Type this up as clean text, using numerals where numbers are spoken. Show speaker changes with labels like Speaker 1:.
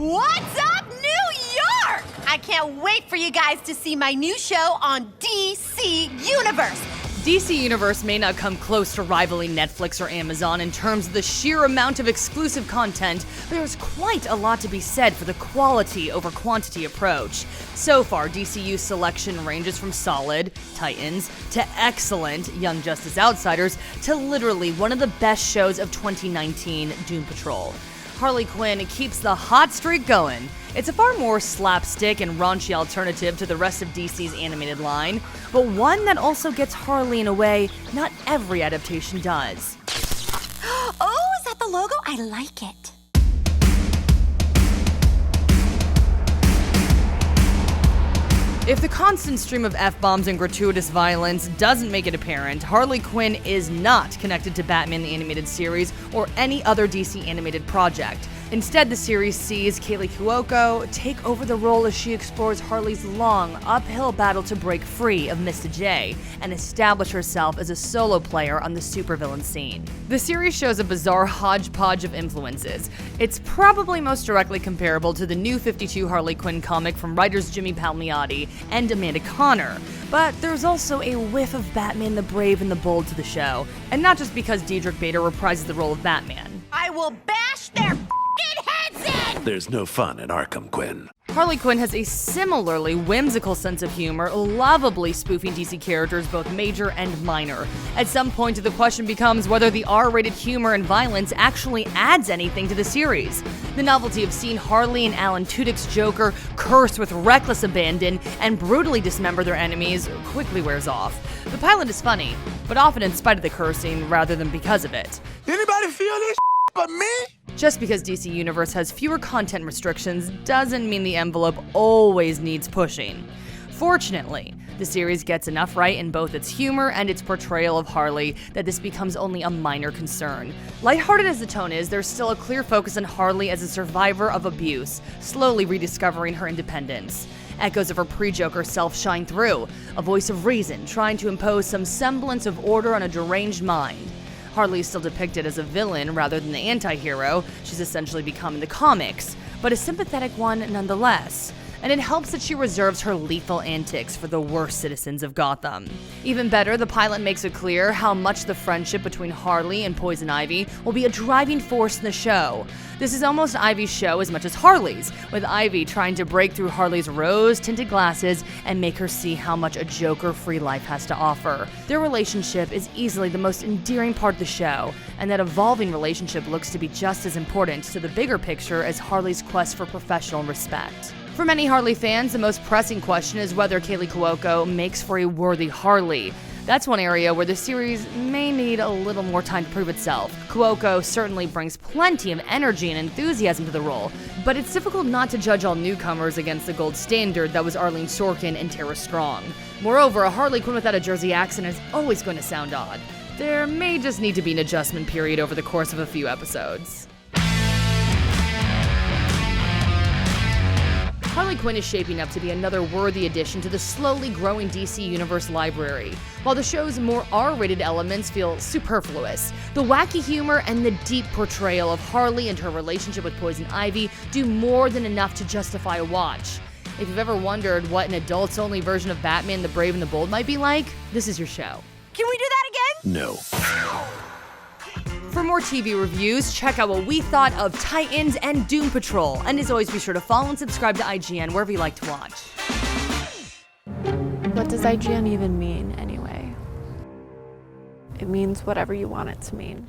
Speaker 1: What's up, New York? I can't wait for you guys to see my new show on DC Universe.
Speaker 2: DC Universe may not come close to rivaling Netflix or Amazon in terms of the sheer amount of exclusive content, but there's quite a lot to be said for the quality over quantity approach. So far, DCU's selection ranges from solid, Titans, to excellent, Young Justice Outsiders, to literally one of the best shows of 2019, Doom Patrol. Harley Quinn keeps the hot streak going. It's a far more slapstick and raunchy alternative to the rest of DC's animated line, but one that also gets Harley in a way not every adaptation does.
Speaker 1: Oh, is that the logo? I like it.
Speaker 2: If the constant stream of F-bombs and gratuitous violence doesn't make it apparent, Harley Quinn is not connected to Batman the Animated Series or any other DC animated project. Instead, the series sees Kaley Cuoco take over the role as she explores Harley's long, uphill battle to break free of Mr. J and establish herself as a solo player on the supervillain scene. The series shows a bizarre hodgepodge of influences. It's probably most directly comparable to the New 52 Harley Quinn comic from writers Jimmy Palmiotti and Amanda Conner, but there's also a whiff of Batman the Brave and the Bold to the show, and not just because Diedrich Bader reprises the role of Batman.
Speaker 1: I will bash their heads in!
Speaker 3: There's no fun in Arkham, Quinn.
Speaker 2: Harley Quinn has a similarly whimsical sense of humor, lovably spoofing DC characters both major and minor. At some point, the question becomes whether the R-rated humor and violence actually adds anything to the series. The novelty of seeing Harley and Alan Tudyk's Joker curse with reckless abandon and brutally dismember their enemies quickly wears off. The pilot is funny, but often in spite of the cursing rather than because of it.
Speaker 3: Anybody feel this but me?
Speaker 2: Just because DC Universe has fewer content restrictions doesn't mean the envelope always needs pushing. Fortunately, the series gets enough right in both its humor and its portrayal of Harley that this becomes only a minor concern. Lighthearted as the tone is, there's still a clear focus on Harley as a survivor of abuse, slowly rediscovering her independence. Echoes of her pre-Joker self shine through, a voice of reason trying to impose some semblance of order on a deranged mind. Harley is still depicted as a villain rather than the anti-hero she's essentially become in the comics, but a sympathetic one nonetheless. And it helps that she reserves her lethal antics for the worst citizens of Gotham. Even better, the pilot makes it clear how much the friendship between Harley and Poison Ivy will be a driving force in the show. This is almost Ivy's show as much as Harley's, with Ivy trying to break through Harley's rose-tinted glasses and make her see how much a Joker-free life has to offer. Their relationship is easily the most endearing part of the show, and that evolving relationship looks to be just as important to the bigger picture as Harley's quest for professional respect. For many Harley fans, the most pressing question is whether Kaley Cuoco makes for a worthy Harley. That's one area where the series may need a little more time to prove itself. Cuoco certainly brings plenty of energy and enthusiasm to the role, but it's difficult not to judge all newcomers against the gold standard that was Arlene Sorkin and Tara Strong. Moreover, a Harley Quinn without a Jersey accent is always going to sound odd. There may just need to be an adjustment period over the course of a few episodes. Harley Quinn is shaping up to be another worthy addition to the slowly growing DC Universe library. While the show's more R-rated elements feel superfluous, the wacky humor and the deep portrayal of Harley and her relationship with Poison Ivy do more than enough to justify a watch. If you've ever wondered what an adults-only version of Batman the Brave and the Bold might be like, this is your show.
Speaker 1: Can we do that again?
Speaker 3: No.
Speaker 2: For more TV reviews, check out what we thought of Titans and Doom Patrol. And as always, be sure to follow and subscribe to IGN wherever you like to watch.
Speaker 4: What does IGN even mean, anyway? It means whatever you want it to mean.